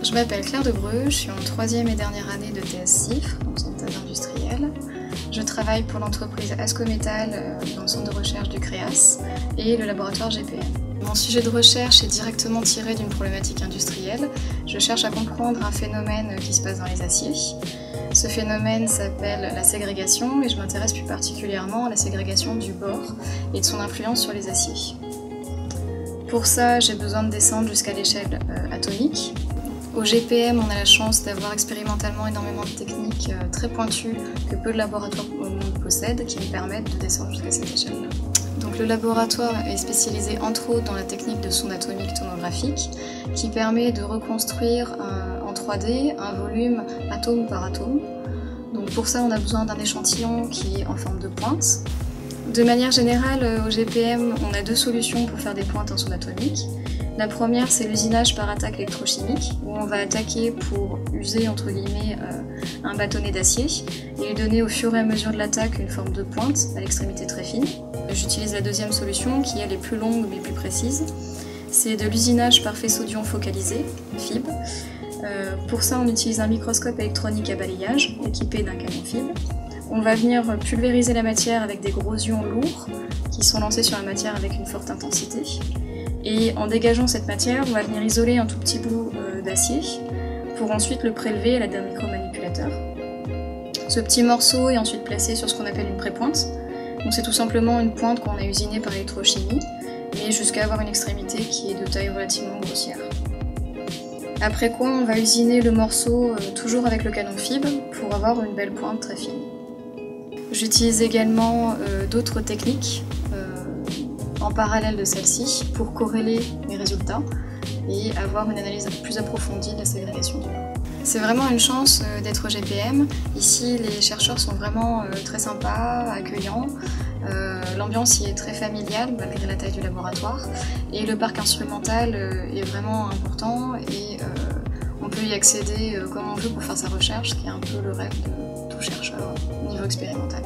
Je m'appelle Claire Debreu, je suis en 3e et dernière année de TS CIFRE, donc c'est une thèse industrielle. Je travaille pour l'entreprise Ascométal dans le centre de recherche du CREAS et le laboratoire GPM. Mon sujet de recherche est directement tiré d'une problématique industrielle. Je cherche à comprendre un phénomène qui se passe dans les aciers. Ce phénomène s'appelle la ségrégation et je m'intéresse plus particulièrement à la ségrégation du bore et de son influence sur les aciers. Pour ça, j'ai besoin de descendre jusqu'à l'échelle atomique. Au GPM, on a la chance d'avoir expérimentalement énormément de techniques très pointues que peu de laboratoires au monde possèdent qui nous permettent de descendre jusqu'à cette échelle-là. Donc le laboratoire est spécialisé entre autres dans la technique de sonde atomique tomographique qui permet de reconstruire en 3D un volume atome par atome. Donc pour ça, on a besoin d'un échantillon qui est en forme de pointe. De manière générale, au GPM, on a deux solutions pour faire des pointes en sonde atomique. La première, c'est l'usinage par attaque électrochimique, où on va attaquer pour user entre guillemets un bâtonnet d'acier et lui donner au fur et à mesure de l'attaque une forme de pointe à l'extrémité très fine. J'utilise la deuxième solution, qui elle est plus longue mais plus précise. C'est de l'usinage par faisceau d'ion focalisé, FIB. Pour ça, on utilise un microscope électronique à balayage, équipé d'un canon FIB. On va venir pulvériser la matière avec des gros ions lourds, qui sont lancés sur la matière avec une forte intensité. Et en dégageant cette matière, on va venir isoler un tout petit bout d'acier pour ensuite le prélever à l'aide d'un micromanipulateur. Ce petit morceau est ensuite placé sur ce qu'on appelle une prépointe. Donc c'est tout simplement une pointe qu'on a usinée par électrochimie, mais jusqu'à avoir une extrémité qui est de taille relativement grossière. Après quoi, on va usiner le morceau toujours avec le canon FIB pour avoir une belle pointe très fine. J'utilise également d'autres techniques en parallèle de celle-ci pour corréler mes résultats et avoir une analyse plus approfondie de la ségrégation du bore. C'est vraiment une chance d'être au GPM. Ici, les chercheurs sont vraiment très sympas, accueillants. L'ambiance y est très familiale malgré la taille du laboratoire. Et le parc instrumental est vraiment important et on peut y accéder comme on veut pour faire sa recherche, ce qui est un peu le rêve de tout chercheur au niveau expérimental.